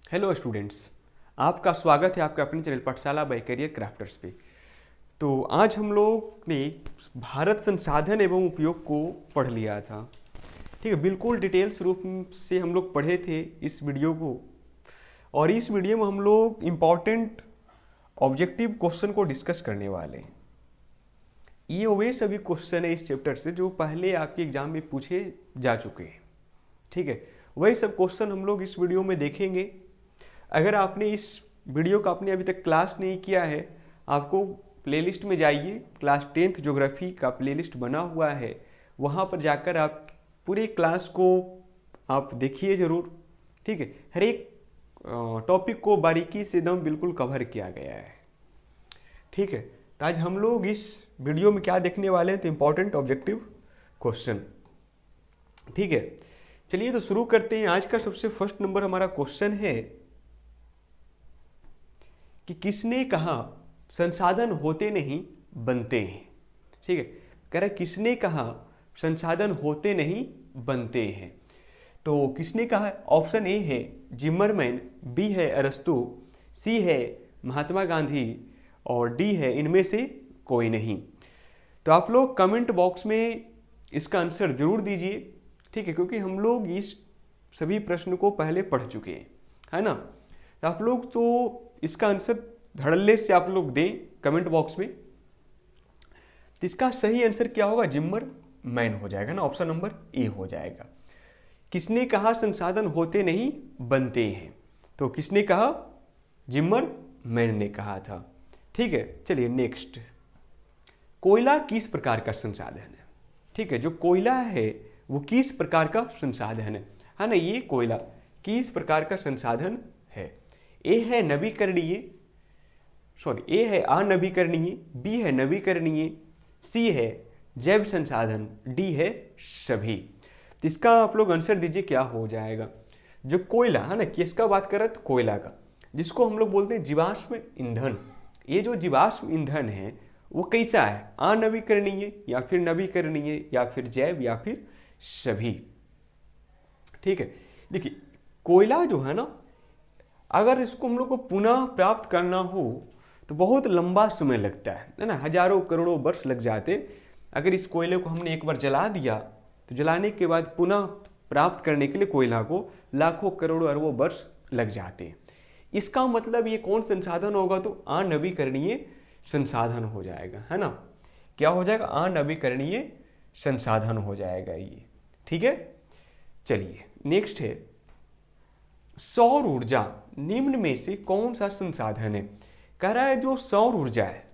Hello students, आपका स्वागत है आपके अपने चैनल पाठशाला बाय करियर क्राफ्टर्स पे। तो आज हम लोग ने भारत संसाधन एवं उपयोग को पढ़ लिया था। ठीक है, बिल्कुल डिटेल्स रूप से हम लोग पढ़े थे इस वीडियो को। और इस वीडियो में हम लोग इम्पॉर्टेंट ऑब्जेक्टिव क्वेश्चन को डिस्कस करने वाले हैं। ये वे सभी क्वेश्चन है इस चैप्टर से जो पहले आपके एग्जाम में पूछे जा चुके हैं। ठीक है, वही सब क्वेश्चन हम लोग इस वीडियो में देखेंगे। अगर आपने इस वीडियो का आपने अभी तक क्लास नहीं किया है, आपको प्लेलिस्ट में जाइए, क्लास 10th ज्योग्राफी का प्लेलिस्ट बना हुआ है, वहाँ पर जाकर आप पूरे क्लास को आप देखिए ज़रूर। ठीक है, हर एक टॉपिक को बारीकी से एकदम बिल्कुल कवर किया गया है। ठीक है, तो आज हम लोग इस वीडियो में क्या देखने वाले हैं, तो इम्पॉर्टेंट ऑब्जेक्टिव क्वेश्चन। ठीक है, चलिए तो शुरू करते हैं। आज का सबसे फर्स्ट नंबर हमारा क्वेश्चन है कि किसने कहा संसाधन होते नहीं बनते हैं। ठीक है, कह रहा किसने कहा संसाधन होते नहीं बनते हैं। तो किसने कहा? ऑप्शन ए है जिमरमैन, बी है अरस्तु, सी है महात्मा गांधी और डी है इनमें से कोई नहीं। तो आप लोग कमेंट बॉक्स में इसका आंसर जरूर दीजिए। ठीक है, क्योंकि हम लोग इस सभी प्रश्न को पहले पढ़ चुके हैं, है ना। तो आप लोग तो इसका आंसर धड़ल्ले से आप लोग दें कमेंट बॉक्स में। तो इसका सही आंसर क्या होगा? जिम्मर मैन हो जाएगा ना, ऑप्शन नंबर ए हो जाएगा। किसने कहा संसाधन होते नहीं बनते हैं? तो किसने कहा? जिम्मर मैन ने कहा था। ठीक है, चलिए नेक्स्ट। कोयला किस प्रकार का संसाधन है? ठीक है, जो कोयला है वो किस प्रकार का संसाधन है ना। ये कोयला किस प्रकार का संसाधन है? ए है नवीकरणीय, ए है अनवीकरणीय, बी है नवीकरणीय, सी है जैव संसाधन, डी है सभी। तो इसका आप लोग आंसर दीजिए क्या हो जाएगा। जो कोयला है ना, किसका बात कर रहे थे? कोयला का, जिसको हम लोग बोलते हैं जीवाश्म ईंधन। ये जो जीवाश्म ईंधन है वो कैसा है? अनवीकरणीय या फिर नवीकरणीय या फिर जैव या फिर सभी। ठीक है, देखिए कोयला जो है ना, अगर इसको हम लोग को पुनः प्राप्त करना हो तो बहुत लंबा समय लगता है ना, हजारों करोड़ों वर्ष लग जाते। अगर इस कोयले को हमने एक बार जला दिया तो जलाने के बाद पुनः प्राप्त करने के लिए कोयला को लाखों करोड़ों अरबों वर्ष लग जाते हैं। इसका मतलब ये कौन संसाधन होगा? तो अनवीकरणीय संसाधन हो जाएगा, है ना। क्या हो जाएगा? अनवीकरणीय संसाधन हो जाएगा ये। ठीक है, चलिए नेक्स्ट है सौर ऊर्जा निम्न में से कौन सा संसाधन है? कह रहा है जो सौर ऊर्जा है,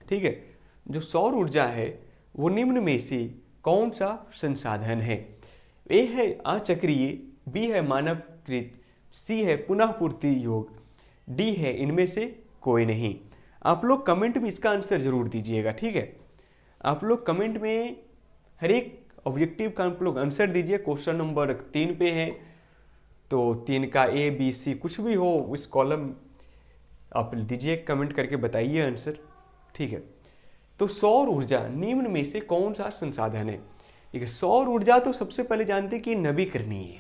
ठीक है, जो सौर ऊर्जा है वो निम्न में से कौन सा संसाधन है? ए है अचक्रीय, बी है मानवकृत, सी है पुनः पूर्ति योग, डी है इनमें से कोई नहीं। आप लोग कमेंट में इसका आंसर जरूर दीजिएगा। ठीक है, आप लोग कमेंट में हर एक ऑब्जेक्टिव का आप लोग आंसर दीजिए। क्वेश्चन नंबर 3 पे है, तो 3 का ए बी सी कुछ भी हो उस कॉलम आप दीजिए, कमेंट करके बताइए आंसर। ठीक है, तो सौर ऊर्जा निम्न में से कौन सा संसाधन है? ठीक है, सौर ऊर्जा तो सबसे पहले जानते हैं कि नवीकरणीय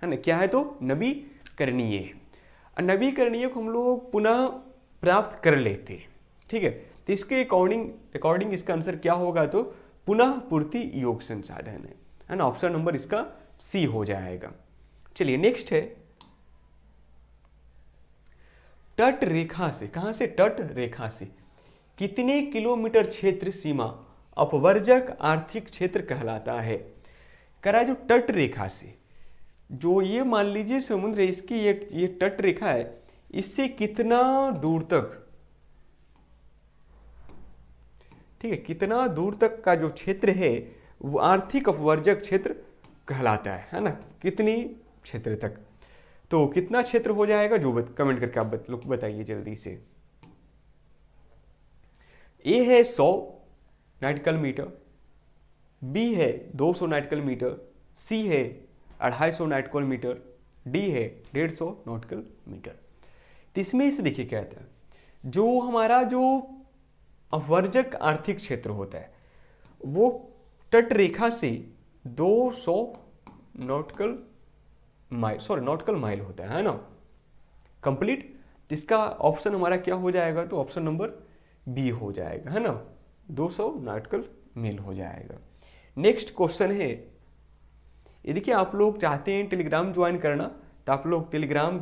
है ना। क्या है? तो नवीकरणीय है। नवीकरणीय को हम लोग पुनः प्राप्त कर लेते हैं। ठीक है, तो इसके अकॉर्डिंग इसका आंसर क्या होगा? तो पुनः पूर्ति योग संसाधन है ना, ऑप्शन नंबर इसका सी हो जाएगा। चलिए नेक्स्ट है तट रेखा से, कहां से? तट रेखा से कितने किलोमीटर क्षेत्र सीमा अपवर्जक आर्थिक क्षेत्र कहलाता है? करा जो तट रेखा से, जो ये मान लीजिए समुद्र है, इसकी ये तट रेखा है, इससे कितना दूर तक, ठीक है, कितना दूर तक का जो क्षेत्र है वो आर्थिक अपवर्जक क्षेत्र कहलाता है ना। कितनी क्षेत्र तक, तो कितना क्षेत्र हो जाएगा जो कमेंट करके आप लोग बताइए जल्दी से। ए है 100 नाटिकल मीटर, बी है 200 नाटिकल मीटर, सी है 250 नाटिकल मीटर, डी है 150 नाटिकल मीटर। तो इसमें से देखिए क्या था, जो हमारा जो अपवर्जक आर्थिक क्षेत्र होता है वो तट रेखा से 200 nautical mile, sorry nautical mile होता है ना। कंप्लीट। इसका ऑप्शन हमारा क्या हो जाएगा, तो ऑप्शन नंबर बी हो जाएगा, है ना, 200 नॉटिकल मील हो जाएगा। नेक्स्ट क्वेश्चन है, ये देखिए आप लोग चाहते हैं टेलीग्राम ज्वाइन करना, तो आप लोग टेलीग्राम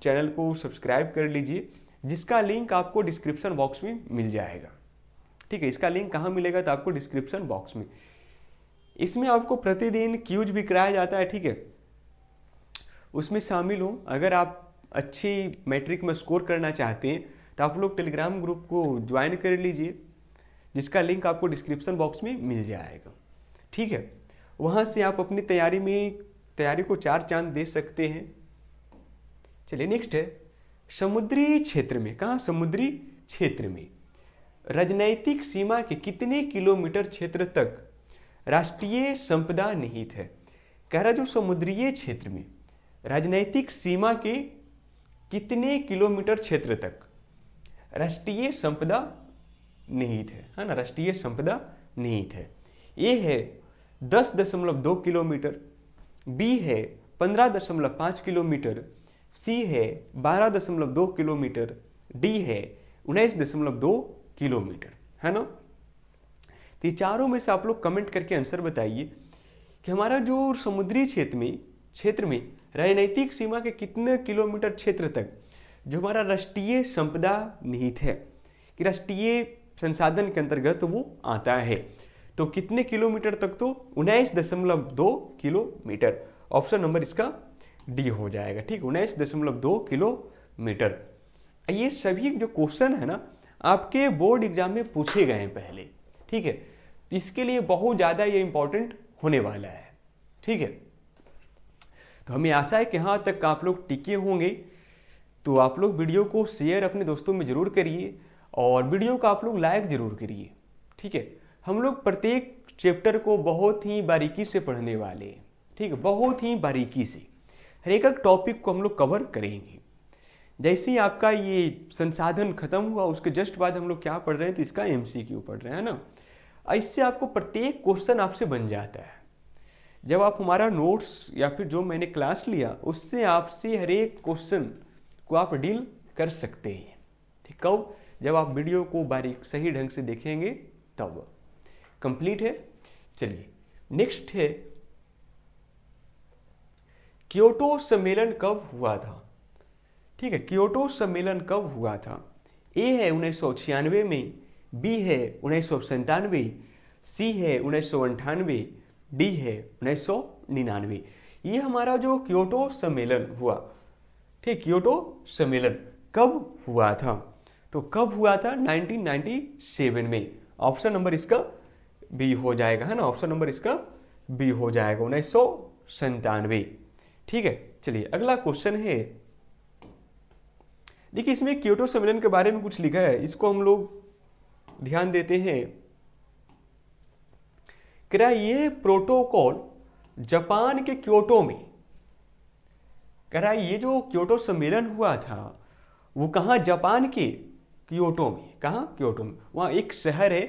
चैनल को सब्सक्राइब कर लीजिए, जिसका लिंक आपको डिस्क्रिप्शन बॉक्स में मिल जाएगा। ठीक है, इसका लिंक कहाँ मिलेगा, तो आपको डिस्क्रिप्शन बॉक्स में। इसमें आपको प्रतिदिन क्यूज भी कराया जाता है, ठीक है, उसमें शामिल हो। अगर आप अच्छी मैट्रिक में स्कोर करना चाहते हैं तो आप लोग टेलीग्राम ग्रुप को ज्वाइन कर लीजिए, जिसका लिंक आपको डिस्क्रिप्शन बॉक्स में मिल जाएगा। ठीक है, वहाँ से आप अपनी तैयारी को 4 चांद दे सकते हैं। चलिए नेक्स्ट है, समुद्री क्षेत्र में, कहाँ, समुद्री क्षेत्र में राजनैतिक सीमा के कितने किलोमीटर क्षेत्र तक राष्ट्रीय संपदा निहित है। कह रहा जो समुद्रीय क्षेत्र में राजनैतिक सीमा के कितने किलोमीटर क्षेत्र तक राष्ट्रीय संपदा निहित है ना, राष्ट्रीय संपदा निहित है। ए है 10.2 किलोमीटर, बी है 15.5 किलोमीटर, सी है 12.2 किलोमीटर, डी है 19.2 किलोमीटर, है ना। तो ये चारों में से आप लोग कमेंट करके आंसर बताइए कि हमारा जो समुद्री क्षेत्र में राजनीतिक सीमा के कितने किलोमीटर क्षेत्र तक जो हमारा राष्ट्रीय संपदा निहित है, कि राष्ट्रीय संसाधन के अंतर्गत वो आता है, तो कितने किलोमीटर तक, तो 19.2 किलोमीटर। ऑप्शन नंबर इसका डी हो जाएगा। ठीक, 19.2 किलोमीटर। ये सभी जो क्वेश्चन है ना आपके बोर्ड एग्जाम में पूछे गए हैं पहले। ठीक है, तो इसके लिए बहुत ज़्यादा ये इंपॉर्टेंट होने वाला है। ठीक है, तो हमें आशा है कि यहाँ तक आप लोग टिके होंगे। तो आप लोग वीडियो को शेयर अपने दोस्तों में ज़रूर करिए और वीडियो को आप लोग लाइक ज़रूर करिए। ठीक है, हम लोग प्रत्येक चैप्टर को बहुत ही बारीकी से पढ़ने वाले हैं। ठीक है, बहुत ही बारीकी से हर एक टॉपिक को हम लोग कवर करेंगे। जैसे ही आपका ये संसाधन खत्म हुआ उसके जस्ट बाद हम लोग क्या पढ़ रहे हैं, तो इसका एमसीक्यू पढ़ रहे हैं ना। इससे आपको प्रत्येक क्वेश्चन आपसे बन जाता है। जब आप हमारा नोट्स या फिर जो मैंने क्लास लिया उससे आपसे हर एक क्वेश्चन को आप डील कर सकते हैं। ठीक, कब, जब आप वीडियो को बारीक सही ढंग से देखेंगे तब। कंप्लीट है। चलिए नेक्स्ट है, क्योटो सम्मेलन कब हुआ था। ठीक है, क्योटो सम्मेलन कब हुआ था। ए है 1996 में, बी है 1997, सी है 1998, डी है 1999। ये हमारा जो क्योटो सम्मेलन हुआ, ठीक, क्योटो सम्मेलन कब हुआ था, तो कब हुआ था, 1997 में। ऑप्शन नंबर इसका बी हो जाएगा, है ना, ऑप्शन नंबर इसका बी हो जाएगा, 1997। ठीक है, चलिए अगला क्वेश्चन है। देखिए इसमें क्योटो सम्मेलन के बारे में कुछ लिखा है, इसको हम लोग ध्यान देते हैं। क्या ये प्रोटोकॉल जापान के क्योटो में, क्या ये जो क्योटो सम्मेलन हुआ था वो कहाँ, जापान के क्योटो में। कहाँ, क्योटो में, वहाँ एक शहर है।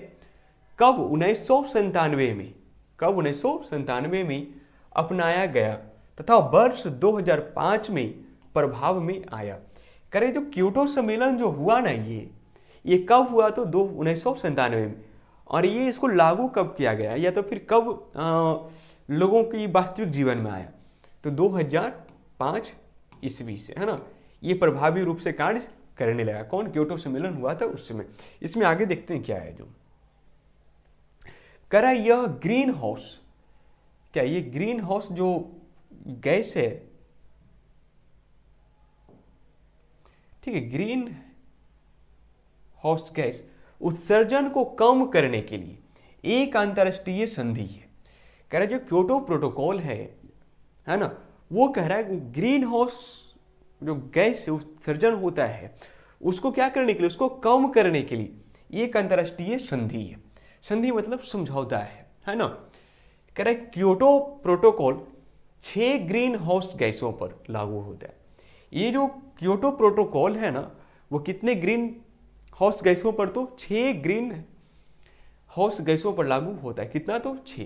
कब, 1997 में, कब 1997 में अपनाया गया तथा वर्ष 2005 में प्रभाव में आया। करे जो क्योटो सम्मेलन जो हुआ ना ये कब हुआ, तो 1997 में। और ये इसको लागू कब किया गया या तो फिर कब लोगों की वास्तविक जीवन में आया, तो 2005 ईस्वी से, है ना, ये प्रभावी रूप से कार्य करने लगा। कौन, क्योटो सम्मेलन हुआ था उस समय। इसमें आगे देखते हैं क्या है जो करा, यह ग्रीन हाउस, क्या ये ग्रीन हाउस जो गैस है, ठीक है, ग्रीन हाउस गैस उत्सर्जन को कम करने के लिए एक अंतर्राष्ट्रीय संधि है। कह रहा है जो क्योटो प्रोटोकॉल है ना, वो कह रहा है ग्रीन हाउस जो गैस उत्सर्जन होता है उसको क्या करने के लिए, उसको कम करने के लिए एक अंतर्राष्ट्रीय संधि है। संधि मतलब समझौता है ना। कह रहा है क्योटो प्रोटोकॉल 6 ग्रीन हाउस गैसों पर लागू होता है। ये जो क्योटो प्रोटोकॉल है ना वो कितने ग्रीन हाउस गैसों पर, तो 6 ग्रीन हाउस गैसों पर लागू होता है। कितना, तो 6।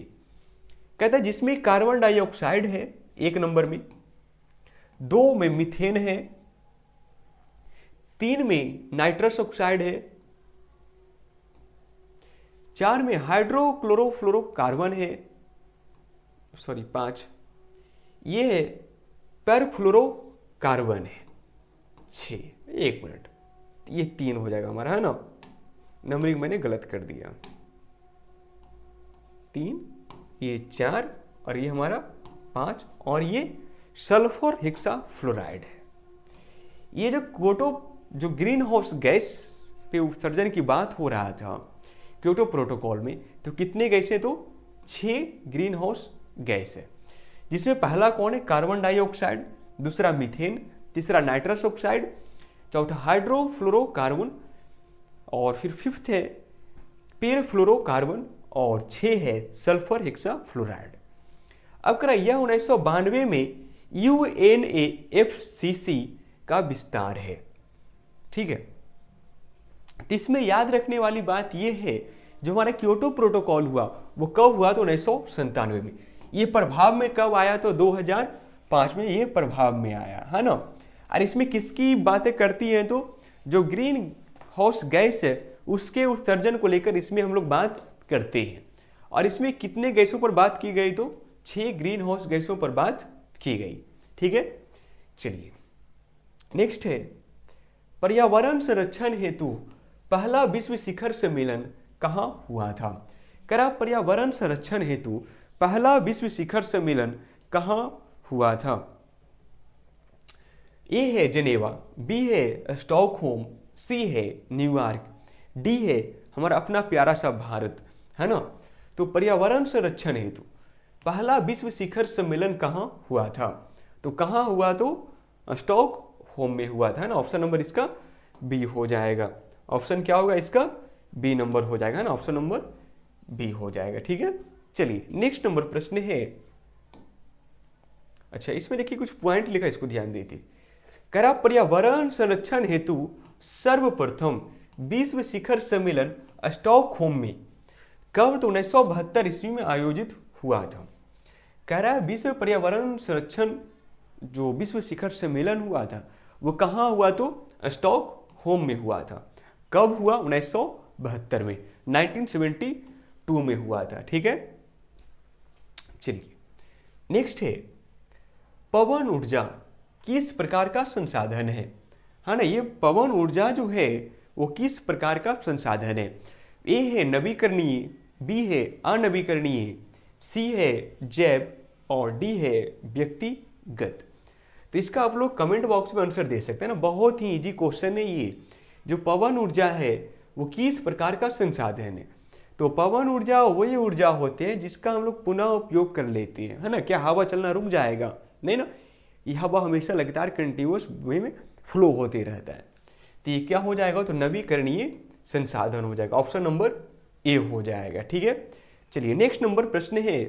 कहता है जिसमें कार्बन डाइऑक्साइड है 1 नंबर में, 2 में मीथेन है, 3 में नाइट्रस ऑक्साइड है, 4 में हाइड्रोक्लोरोफ्लोरोकार्बन है, सॉरी 5 ये है परफ्लोरोकार्बन है, 6 1 मिनट ये 3 हो जाएगा हमारा, है ना, नंबरिंग मैंने गलत कर दिया, 3 ये 4 और ये हमारा 5 और ये सल्फर हेक्साफ्लोराइड है। ये जो ग्रीन हाउस गैस पे उत्सर्जन की बात हो रहा था क्योटो प्रोटोकॉल में, तो कितने गैस है, तो 6 ग्रीन हाउस गैस है, जिसमें पहला कौन है, कार्बन डाइऑक्साइड, दूसरा मीथेन, तीसरा नाइट्रस ऑक्साइड, चौथा हाइड्रोफ्लोरोकार्बन और फिर 5th है पेरफ्लोरोकार्बन और 6 है सल्फर हेक्साफ्लोराइड। अब करा यह 1992 में UNFCCC का विस्तार है, ठीक है। तो इसमें याद रखने वाली बात यह है, जो हमारा क्योटो प्रोटोकॉल हुआ वो कब हुआ, तो 1997 में। ये प्रभाव में कब आया, तो 2005 में ये प्रभाव में आया, है ना। और इसमें किसकी बातें करती हैं, तो जो ग्रीन हाउस गैस है उसके उत्सर्जन को लेकर इसमें हम लोग बात करते हैं। और इसमें कितने गैसों पर बात की गई, तो 6 ग्रीन हाउस गैसों पर बात की गई, ठीक है। चलिए नेक्स्ट है, पर्यावरण संरक्षण हेतु पहला विश्व शिखर सम्मेलन कहाँ हुआ था। करा पर्यावरण संरक्षण हेतु पहला विश्व शिखर सम्मेलन कहाँ हुआ था। ए है जेनेवा, बी है स्टॉकहोम, सी है न्यूयॉर्क, डी है हमारा अपना प्यारा सा भारत, है ना। तो पर्यावरण संरक्षण हेतु पहला विश्व शिखर सम्मेलन कहाँ हुआ था, तो कहाँ हुआ, तो स्टॉकहोम में हुआ था, है ना। ऑप्शन नंबर इसका बी हो जाएगा। ऑप्शन क्या होगा इसका, बी नंबर हो जाएगा, है ना, ऑप्शन नंबर बी हो जाएगा, ठीक है। चलिए नेक्स्ट नंबर प्रश्न है, अच्छा इसमें देखिए कुछ पॉइंट लिखा, इसको ध्यान देते। करा पर्यावरण संरक्षण हेतु सर्वप्रथम विश्व शिखर सम्मेलन स्टॉकहोम में कब, तो 1972 ईस्वी में आयोजित हुआ था। कह रहा है विश्व पर्यावरण संरक्षण जो विश्व शिखर सम्मेलन हुआ था वो कहाँ हुआ, तो स्टॉकहोम में हुआ था। कब हुआ, 1972 में, 1972 में हुआ था, ठीक है। चलिए नेक्स्ट है, पवन ऊर्जा किस प्रकार का संसाधन है ना। ये पवन ऊर्जा जो है वो किस प्रकार का संसाधन है। ए है नवीकरणीय, बी है अनवीकरणीय, सी है जैव और डी है व्यक्तिगत। तो इसका आप लोग कमेंट बॉक्स में आंसर दे सकते हैं ना, बहुत ही इजी क्वेश्चन है ये। जो पवन ऊर्जा है वो किस प्रकार का संसाधन है, तो पवन ऊर्जा वही ऊर्जा होते हैं जिसका हम लोग पुनः उपयोग कर लेते हैं, है ना। क्या हवा चलना रुक जाएगा, नहीं ना, ये हवा हमेशा लगातार कंटिन्यूअस वे में फ्लो होते रहता है। तो ये क्या हो जाएगा, तो नवीकरणीय संसाधन हो जाएगा, ऑप्शन नंबर ए हो जाएगा, ठीक है। चलिए नेक्स्ट नंबर प्रश्न है,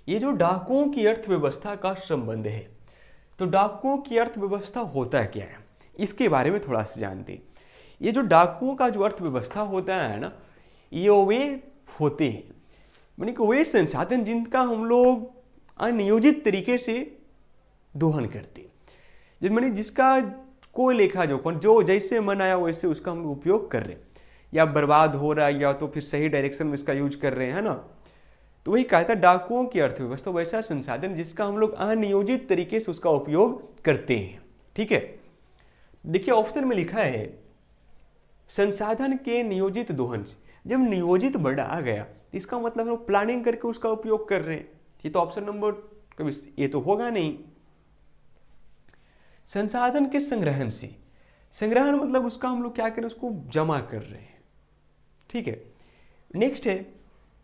ये जो डाकुओं की अर्थव्यवस्था का संबंध है, तो डाकुओं की अर्थव्यवस्था होता क्या है, इसके बारे में थोड़ा सा जानते हैं। ये जो डाकुओं का जो अर्थव्यवस्था होता है ना, ये वे होते हैं मानी कि वे संसाधन जिनका हम लोग अनियोजित तरीके से दोहन करते हैं, मानी जिसका कोई लेखा जोखन, जो जैसे मन आया वैसे उसका हम उपयोग कर रहे हैं, या बर्बाद हो रहा है या तो फिर सही डायरेक्शन में इसका यूज कर रहे हैं ना। तो वही कहता है डाकुओं की अर्थव्यवस्था वैसा संसाधन जिसका हम लोग अनियोजित तरीके से उसका उपयोग करते हैं, ठीक है। देखिए ऑप्शन में लिखा है संसाधन के नियोजित दोहन से। जब नियोजित वर्ड आ गया तो इसका मतलब हम लोग प्लानिंग करके उसका उपयोग कर रहे हैं, ये तो ऑप्शन नंबर कभी ये तो होगा नहीं। संसाधन के संग्रहण से, संग्रहण मतलब उसका हम लोग क्या करें, उसको जमा कर रहे हैं, ठीक है। नेक्स्ट है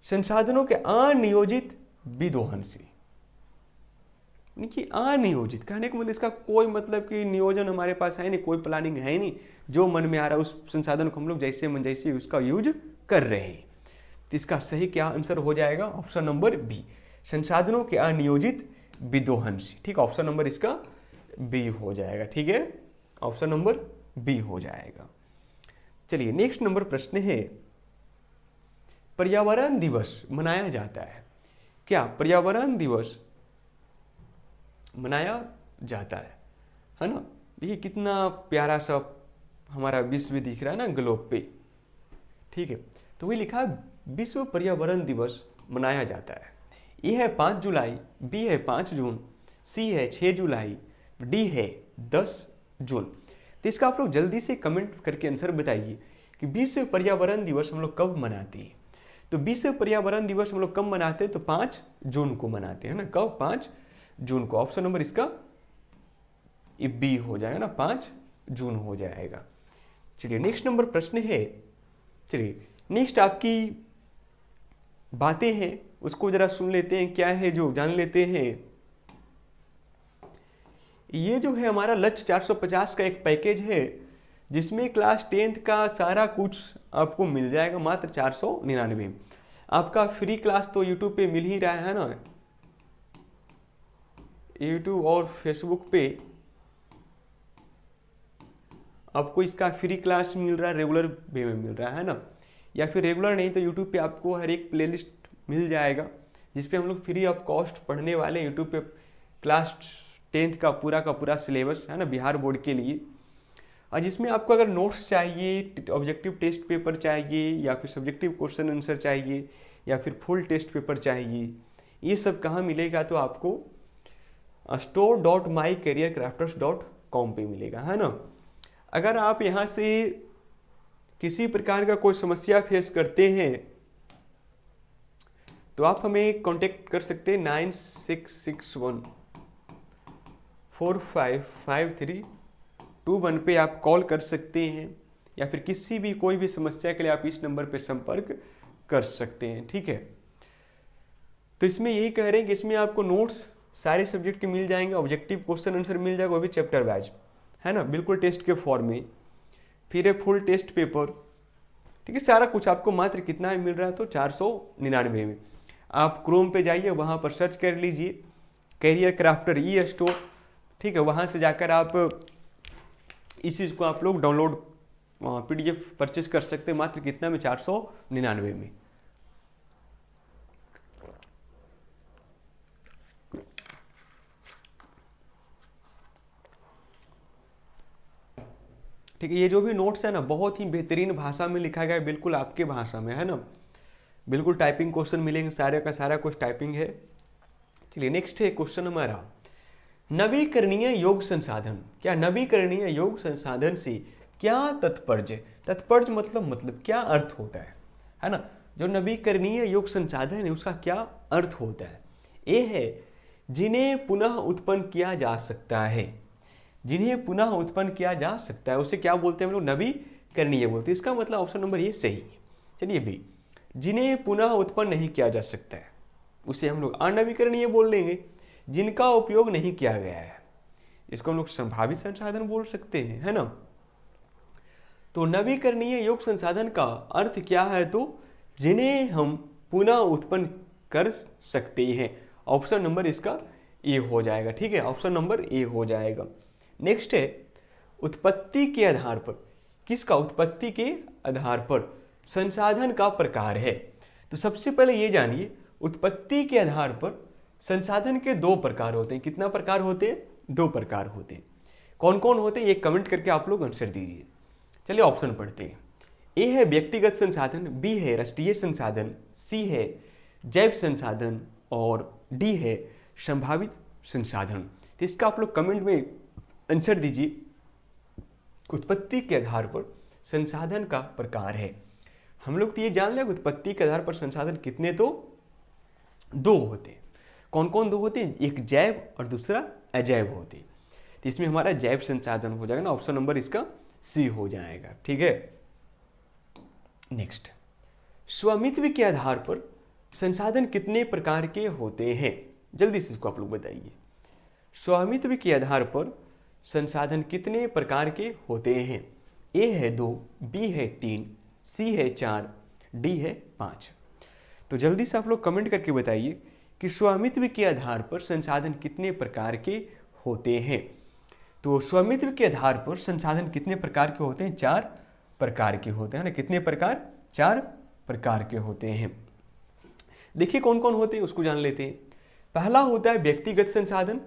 संसाधनों के अनियोजित विदोहन से। देखिए अनियोजित कहने का मतलब इसका कोई मतलब कि नियोजन हमारे पास है नहीं, कोई प्लानिंग है नहीं, जो मन में आ रहा है उस संसाधन को हम लोग जैसे मन जैसे उसका यूज कर रहे हैं। तो इसका सही क्या आंसर हो जाएगा, ऑप्शन नंबर बी, संसाधनों के अनियोजित विदोहन से, ठीक, ऑप्शन नंबर इसका बी हो जाएगा, ठीक है, ऑप्शन नंबर बी हो जाएगा। चलिए नेक्स्ट नंबर प्रश्न है, पर्यावरण दिवस मनाया जाता है, क्या पर्यावरण दिवस मनाया जाता है ना। देखिए कितना प्यारा सा हमारा विश्व दिख रहा है ना ग्लोब पे, ठीक है। तो वही लिखा है विश्व पर्यावरण दिवस मनाया जाता है। ए है 5 जुलाई, बी है 5 जून, सी है 6 जुलाई, डी है 10 जून। तो इसका आप लोग जल्दी से कमेंट करके आंसर बताइए कि विश्व पर्यावरण दिवस हम लोग कब मनाते हैं। तो विश्व पर्यावरण दिवस हम लोग कब मनाते हैं, तो 5 जून को मनाते हैं ना। कब? 5 जून को। ऑप्शन नंबर इसका बी हो जाएगा ना, 5 जून हो जाएगा। चलिए नेक्स्ट नंबर प्रश्न है, चलिए नेक्स्ट आपकी बातें हैं उसको जरा सुन लेते हैं, क्या है जो जान लेते हैं। ये जो है हमारा लक्ष्य 450 का एक पैकेज है जिसमें क्लास 10th का सारा कुछ आपको मिल जाएगा मात्र 499। आपका फ्री क्लास तो यूट्यूब पे मिल ही रहा है ना, यूट्यूब और फेसबुक पे आपको इसका फ्री क्लास मिल रहा है, रेगुलर वे में मिल रहा है ना, या फिर रेगुलर नहीं तो यूट्यूब पे आपको हर एक प्लेलिस्ट मिल जाएगा जिसपे हम लोग फ्री ऑफ कॉस्ट पढ़ने वाले हैं। यूट्यूब पे क्लास 10th का पूरा सिलेबस है ना बिहार बोर्ड के लिए, और जिसमें आपको अगर नोट्स चाहिए, ऑब्जेक्टिव टेस्ट पेपर चाहिए, या फिर सब्जेक्टिव क्वेश्चन आंसर चाहिए, या फिर फुल टेस्ट पेपर चाहिए, ये सब कहाँ मिलेगा, तो आपको store.mycareercrafters.com पे मिलेगा, है ना। अगर आप यहाँ से किसी प्रकार का कोई समस्या फेस करते हैं तो आप हमें कांटेक्ट कर सकते हैं 9661455321 पे आप कॉल कर सकते हैं, या फिर किसी भी कोई भी समस्या के लिए आप इस नंबर पे संपर्क कर सकते हैं, ठीक है। तो इसमें यही कह रहे हैं कि इसमें आपको नोट्स सारे सब्जेक्ट के मिल जाएंगे, ऑब्जेक्टिव क्वेश्चन आंसर मिल जाएगा, वो भी चैप्टर वाइज, है ना, बिल्कुल टेस्ट के फॉर्म में, फिर है फुल टेस्ट पेपर, ठीक है। सारा कुछ आपको मात्र कितना में मिल रहा है, तो 499 में। आप क्रोम पे जाइए, वहाँ पर सर्च कर लीजिए कैरियर क्राफ्टर ई स्टोर, ठीक है। वहाँ से जाकर आप इस चीज़ को आप लोग डाउनलोड PDF परचेज कर सकते हैं, मात्र कितना में, 499 में। ठीक है। ये जो भी नोट्स है ना बहुत ही बेहतरीन भाषा में लिखा गया है, बिल्कुल आपके भाषा में, है ना, बिल्कुल टाइपिंग क्वेश्चन मिलेंगे, सारे का सारा कुछ टाइपिंग है। चलिए नेक्स्ट है क्वेश्चन हमारा, नवीकरणीय योग संसाधन। क्या नवीकरणीय योग संसाधन से क्या तात्पर्य? तात्पर्य मतलब क्या अर्थ होता है ना। जो नवीकरणीय योग संसाधन है उसका क्या अर्थ होता है? ये है जिन्हें पुनः उत्पन्न किया जा सकता है, जिन्हें पुनः उत्पन्न किया जा सकता है उसे क्या बोलते हैं हम लोग? नवीकरणीय बोलते हैं। इसका मतलब ऑप्शन नंबर ये सही है। चलिए भी, जिन्हें पुनः उत्पन्न नहीं किया जा सकता है उसे हम लोग अनवीकरणीय बोल देंगे। जिनका उपयोग नहीं किया गया है इसको हम लोग संभावित संसाधन बोल सकते हैं, है ना। तो नवीकरणीय योग संसाधन का अर्थ क्या है? तो जिन्हें हम पुनः उत्पन्न कर सकते हैं। ऑप्शन नंबर इसका ए हो जाएगा, ठीक है, ऑप्शन नंबर ए हो जाएगा। नेक्स्ट है उत्पत्ति के आधार पर। किसका? उत्पत्ति के आधार पर संसाधन का प्रकार है। तो सबसे पहले ये जानिए, उत्पत्ति के आधार पर संसाधन के 2 प्रकार होते हैं। कितना प्रकार होते हैं? 2 प्रकार होते हैं। कौन कौन होते हैं ये कमेंट करके आप लोग आंसर दीजिए। चलिए ऑप्शन पढ़ते हैं। ए है व्यक्तिगत संसाधन, बी है राष्ट्रीय संसाधन, सी है जैव संसाधन और डी है संभावित संसाधन। तो इसका आप लोग कमेंट में आंसर दीजिए। उत्पत्ति के आधार पर संसाधन का प्रकार है। हम लोग तो ये जान लें उत्पत्ति के आधार पर संसाधन कितने? तो 2 होते हैं। कौन कौन 2 होते हैं? एक जैव और दूसरा अजैव होते हैं। तो इसमें हमारा जैव संसाधन हो जाएगा ना, ऑप्शन नंबर इसका सी हो जाएगा, ठीक है। नेक्स्ट, स्वामित्व के आधार पर संसाधन कितने प्रकार के होते हैं? जल्दी से इसको आप लोग बताइए। स्वामित्व के आधार पर संसाधन कितने प्रकार के होते हैं? ए है 2, बी है 3, सी है 4, डी है 5। तो जल्दी से आप लोग कमेंट करके बताइए कि स्वामित्व के आधार पर संसाधन कितने प्रकार के होते हैं। तो स्वामित्व के आधार पर संसाधन कितने प्रकार के होते हैं? 4 प्रकार के होते हैं ना। कितने प्रकार? 4 प्रकार के होते हैं। देखिए कौन कौन होते हैं उसको जान लेते हैं। पहला होता है व्यक्तिगत संसाधन,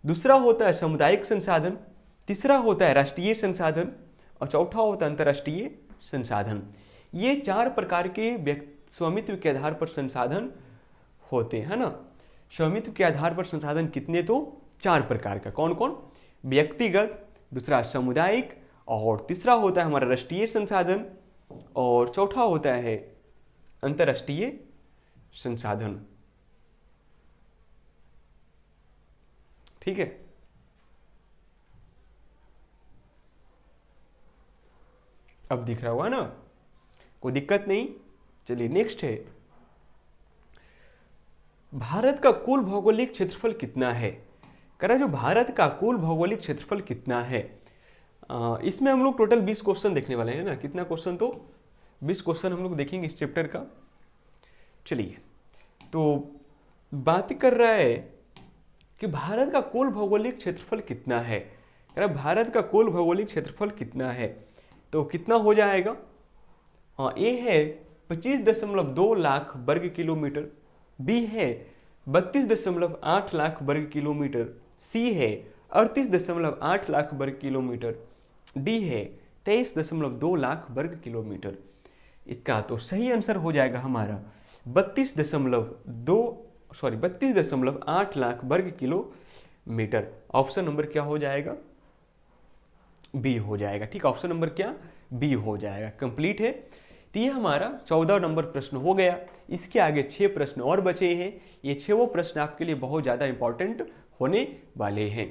दूसरा होता है सामुदायिक संसाधन, तीसरा होता है राष्ट्रीय संसाधन और चौथा होता है अंतर्राष्ट्रीय संसाधन। ये 4 प्रकार के स्वामित्व के आधार पर संसाधन होते हैं, है ना। स्वामित्व के आधार पर संसाधन कितने, तो 4 प्रकार का। कौन कौन? व्यक्तिगत, दूसरा सामुदायिक, और तीसरा होता है हमारा राष्ट्रीय संसाधन, और चौथा होता है अंतर्राष्ट्रीय संसाधन। ठीक है, अब दिख रहा हुआ ना, कोई दिक्कत नहीं। चलिए नेक्स्ट है, भारत का कुल भौगोलिक क्षेत्रफल कितना है। कह रहा है जो भारत का कुल भौगोलिक क्षेत्रफल कितना है। इसमें हम लोग टोटल 20 क्वेश्चन देखने वाले हैं ना। कितना क्वेश्चन, तो 20 क्वेश्चन हम लोग देखेंगे इस चैप्टर का। चलिए, तो बात कर रहा है कि भारत का कुल भौगोलिक क्षेत्रफल कितना है। कह रहा है भारत का कुल भौगोलिक क्षेत्रफल कितना है, तो कितना हो जाएगा। हाँ, ए है 25.2 लाख वर्ग किलोमीटर, बी है 32.8 लाख वर्ग किलोमीटर, सी है 38.8 लाख वर्ग किलोमीटर, डी है 23.2 लाख वर्ग किलोमीटर। इसका तो सही आंसर हो जाएगा हमारा 32.8 लाख वर्ग किलोमीटर। ऑप्शन नंबर क्या हो जाएगा, बी हो जाएगा। ठीक, ऑप्शन नंबर क्या, बी हो जाएगा। कंप्लीट है। तो ये हमारा 14 नंबर प्रश्न हो गया। इसके आगे 6 प्रश्न और बचे हैं। ये 6 प्रश्न आपके लिए बहुत ज़्यादा इंपॉर्टेंट होने वाले हैं।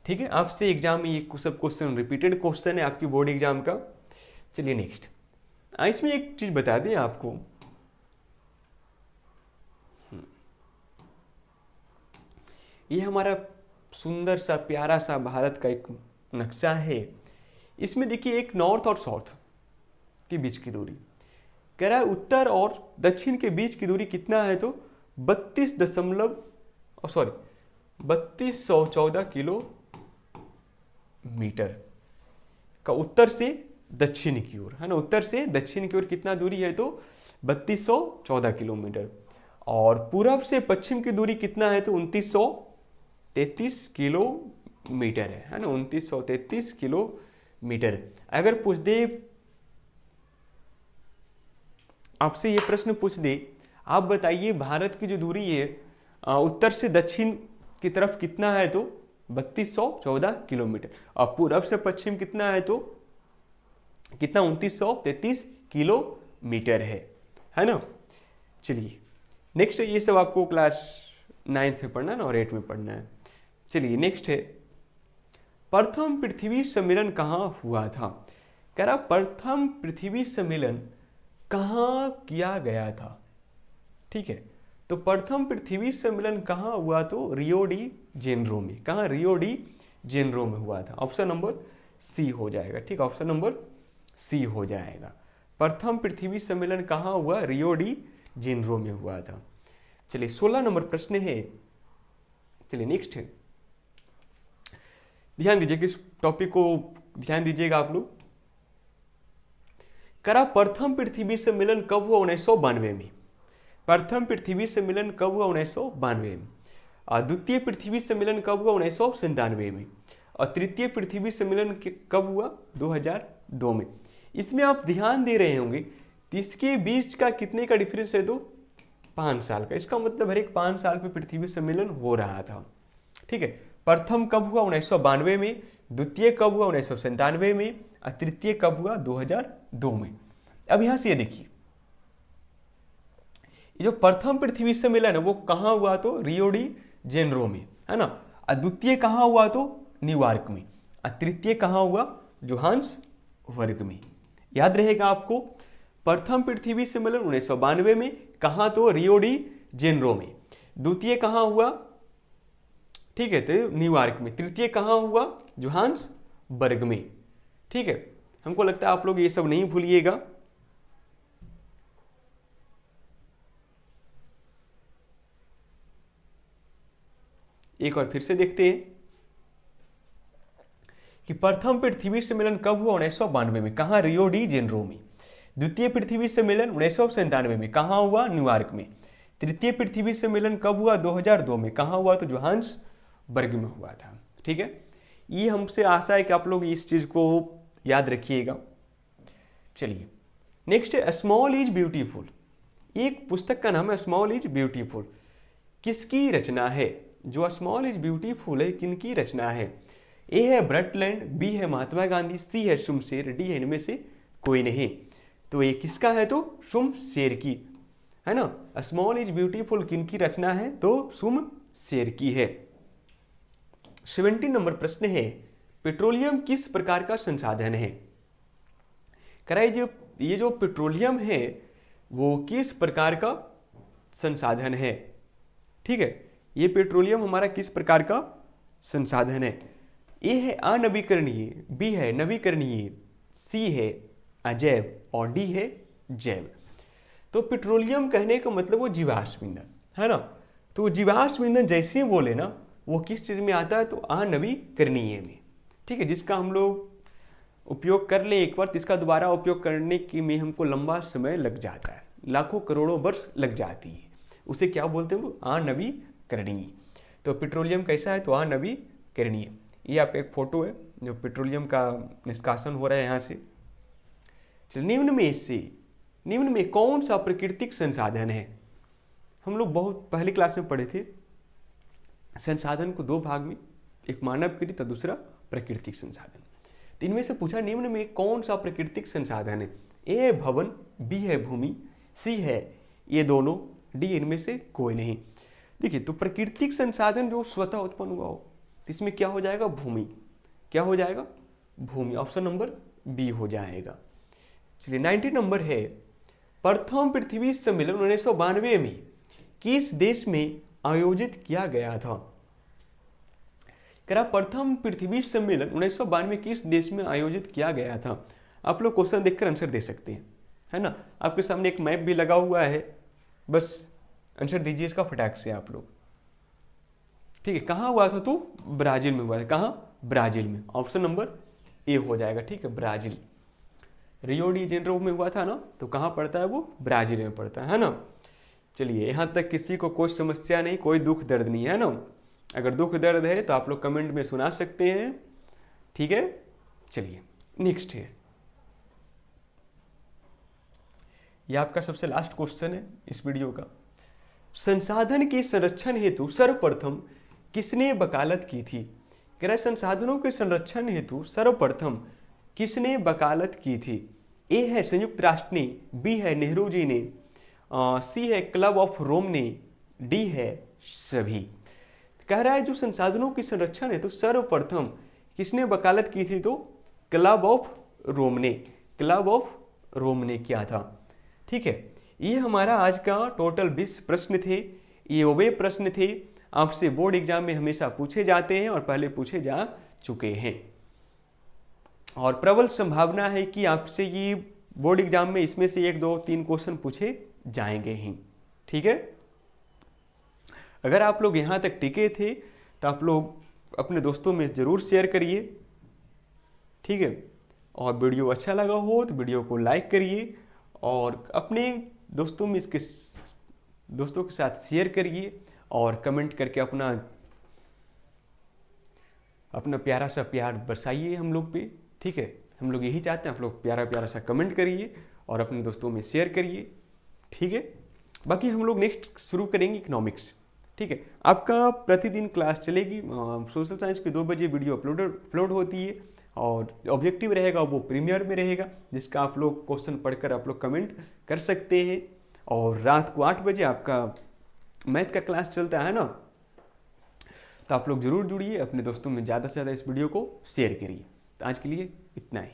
ठीक है, आपसे एग्जाम में ये सब क्वेश्चन रिपीटेड क्वेश्चन है आपकी बोर्ड एग्जाम का। चलिए नेक्स्ट, इसमें एक चीज बता दें आपको, ये हमारा सुंदर सा प्यारा सा भारत का एक नक्शा है। इसमें देखिए एक नॉर्थ और साउथ के बीच की दूरी कह रहा है, उत्तर और दक्षिण के बीच की दूरी कितना है, तो 3214 किलोमीटर का उत्तर से दक्षिण की ओर, है ना। उत्तर से दक्षिण की ओर कितना दूरी है, तो 3214 किलोमीटर। और पूरब से पश्चिम की दूरी कितना है, तो 2933 किलोमीटर है ना। 2933 किलोमीटर। अगर पूछ दे आपसे ये प्रश्न पूछ दे, आप बताइए भारत की जो दूरी है उत्तर से दक्षिण की तरफ कितना है, तो 3214 किलोमीटर। और पूरब से पश्चिम कितना है, तो कितना, 2933 किलोमीटर है ना। चलिए नेक्स्ट, ये सब आपको क्लास 9th में पढ़ना है ना, और 8 में पढ़ना है। चलिए नेक्स्ट है, प्रथम पृथ्वी सम्मेलन कहाँ हुआ था। कह रहा प्रथम पृथ्वी सम्मेलन कहाँ किया गया था। ठीक है, तो प्रथम पृथ्वी सम्मेलन कहाँ हुआ, तो रियो डी जेनेरो में। कहाँ, रियो डी जेनेरो में हुआ था। ऑप्शन नंबर सी हो जाएगा। ठीक, ऑप्शन नंबर सी हो जाएगा। प्रथम पृथ्वी सम्मेलन कहाँ हुआ, रियो डी जेनेरो में हुआ था। चलिए 16 नंबर प्रश्न है। चलिए नेक्स्ट है, ध्यान दीजिए, किस टॉपिक को ध्यान दीजिएगा आप लोग। करा प्रथम पृथ्वी सम्मेलन कब हुआ, 1992 में। प्रथम पृथ्वी सम्मेलन कब हुआ, 1992 में। और द्वितीय पृथ्वी सम्मेलन कब हुआ, 1997 में। और तृतीय पृथ्वी सम्मेलन कब हुआ, 2002 में। इसमें आप ध्यान दे रहे होंगे, तो इसके बीच का कितने का डिफरेंस है, तो 5 साल का। इसका मतलब हर एक 5 साल पे पृथ्वी सम्मेलन हो रहा था। ठीक है, प्रथम कब हुआ, 1992 में। द्वितीय कब हुआ, 1997 में। और तृतीय कब हुआ, 2002 में। अब यहां से ये देखिए, जो प्रथम पृथ्वी सम्मेलन है वो कहां हुआ, तो रियो डी जेनेरो में, है ना। और द्वितीय कहां हुआ, तो न्यूयॉर्क में। और तृतीय कहां हुआ, जोहान्सबर्ग में। याद रहेगा आपको, प्रथम पृथ्वी सम्मेलन 1992 में, कहां, तो रियो डी जेनेरो में। द्वितीय कहां हुआ, ठीक है, तो न्यूयॉर्क में। तृतीय कहां हुआ, जोहान्सबर्ग में। ठीक है, हमको लगता है आप लोग ये सब नहीं भूलिएगा। एक और फिर से देखते हैं कि प्रथम पृथ्वी सम्मेलन कब हुआ, 1992 में। कहां, रियो डी जेनेरो में। द्वितीय पृथ्वी सम्मेलन 1997 में, कहां हुआ, न्यूयॉर्क में। तृतीय पृथ्वी सम्मेलन कब हुआ, 2002 में। कहां हुआ, तो जोहान्सबर्ग वर्ग में हुआ था। ठीक है, ये हमसे आशा है कि आप लोग इस चीज़ को याद रखिएगा। चलिए नेक्स्ट है स्मॉल इज ब्यूटीफुल। एक पुस्तक का नाम है स्मॉल इज ब्यूटीफुल। किसकी रचना है? जो स्मॉल इज ब्यूटीफुल है किनकी रचना है? ए है ब्रटलैंड, बी है महात्मा गांधी, सी है शुमशेर, डी है इनमें से कोई नहीं। तो ये किसका है? तो शुमशेर की, है ना। स्मॉल इज ब्यूटीफुल किनकी रचना है? तो शुमशेर की है। 17 नंबर प्रश्न है पेट्रोलियम किस प्रकार का संसाधन है? कराइए, ये जो पेट्रोलियम है वो किस प्रकार का संसाधन है? ठीक है, ये पेट्रोलियम हमारा किस प्रकार का संसाधन है? ए है अनवीकरणीय, बी है नवीकरणीय, सी है अजैव और डी है जैव। तो पेट्रोलियम कहने का मतलब वो जीवाश्म ईंधन है ना। तो जीवाश्म ईंधन जैसे ही बोले ना वो किस चीज़ में आता है? तो अनवीकरणीय में। ठीक है, जिसका हम लोग उपयोग कर ले एक बार तो इसका दोबारा उपयोग करने की में हमको लंबा समय लग जाता है, लाखों करोड़ों वर्ष लग जाती है। उसे क्या बोलते हैं? वो अनवीकरणीय। तो पेट्रोलियम कैसा है? तो अनवीकरणीय। ये आपका एक फोटो है जो पेट्रोलियम का निष्कासन हो रहा है यहाँ से। चलिए, निम्न में कौन सा प्राकृतिक संसाधन है? हम लोग बहुत पहली क्लास में पढ़े थे संसाधन को दो भाग में, एक मानवकृत और दूसरा प्राकृतिक संसाधन। तो इनमें से पूछा निम्न में कौन सा प्राकृतिक संसाधन है? ए है भवन, बी है भूमि, सी है ये दोनों, डी इनमें से कोई नहीं। देखिए, तो प्राकृतिक संसाधन जो स्वतः उत्पन्न हुआ हो तो इसमें क्या हो जाएगा? भूमि। क्या हो जाएगा? भूमि। ऑप्शन नंबर बी हो जाएगा। चलिए 90 नंबर है प्रथम पृथ्वी सम्मेलन 1992 में किस देश में आयोजित किया गया था? प्रथम पृथ्वी सम्मेलन 1992 किस देश में आयोजित किया गया था? आप लोग क्वेश्चन देखकर आंसर दे सकते हैं, है ना। आपके सामने एक मैप भी लगा हुआ है, बस आंसर दीजिए इसका फटाक से आप लोग। ठीक है, कहाँ हुआ था? तो ब्राजील में हुआ था। कहाँ? ब्राजील में। ऑप्शन नंबर ए हो जाएगा। ठीक है, ब्राजील। रियो डी जेनेरो में हुआ था ना, तो कहाँ पड़ता है? वो ब्राजील में पड़ता है ना। चलिए, यहाँ तक किसी को कोई समस्या नहीं, कोई दुख दर्द नहीं है ना। अगर दुख दर्द है तो आप लोग कमेंट में सुना सकते हैं। ठीक है, चलिए नेक्स्ट है, यह आपका सबसे लास्ट क्वेश्चन है इस वीडियो का। संसाधन के संरक्षण हेतु सर्वप्रथम किसने वकालत की थी? कह रहा है संसाधनों के संरक्षण हेतु सर्वप्रथम किसने वकालत की थी? ए है संयुक्त राष्ट्र ने, बी है नेहरू जी ने, सी है क्लब ऑफ रोम ने, डी है सभी। कह रहा है जो संसाधनों की संरक्षण है तो सर्वप्रथम किसने वकालत की थी? तो क्लब ऑफ रोम ने। क्लब ऑफ रोम ने किया था। ठीक है, ये हमारा आज का टोटल 20 प्रश्न थे। ये वे प्रश्न थे आपसे बोर्ड एग्जाम में हमेशा पूछे जाते हैं और पहले पूछे जा चुके हैं, और प्रबल संभावना है कि आपसे ये बोर्ड एग्जाम में इसमें से 1, 2, 3 क्वेश्चन पूछे जाएंगे ही। ठीक है, अगर आप लोग यहाँ तक टिके थे तो आप लोग अपने दोस्तों में ज़रूर शेयर करिए। ठीक है, और वीडियो अच्छा लगा हो तो वीडियो को लाइक करिए और अपने दोस्तों में इसके दोस्तों के साथ शेयर करिए और कमेंट करके अपना प्यारा सा प्यार बरसाइए हम लोग पे। ठीक है, हम लोग यही चाहते हैं आप लोग प्यारा प्यारा सा कमेंट करिए और अपने दोस्तों में शेयर करिए। ठीक है, बाकी हम लोग नेक्स्ट शुरू करेंगे इकोनॉमिक्स। ठीक है, आपका प्रतिदिन क्लास चलेगी। सोशल साइंस की 2 बजे वीडियो अपलोड होती है और ऑब्जेक्टिव रहेगा वो प्रीमियर में रहेगा, जिसका आप लोग क्वेश्चन पढ़कर आप लोग कमेंट कर सकते हैं। और रात को 8 बजे आपका मैथ का क्लास चलता है ना, तो आप लोग जरूर जुड़िए, अपने दोस्तों में ज़्यादा से ज़्यादा इस वीडियो को शेयर करिए। तो आज के लिए इतना ही।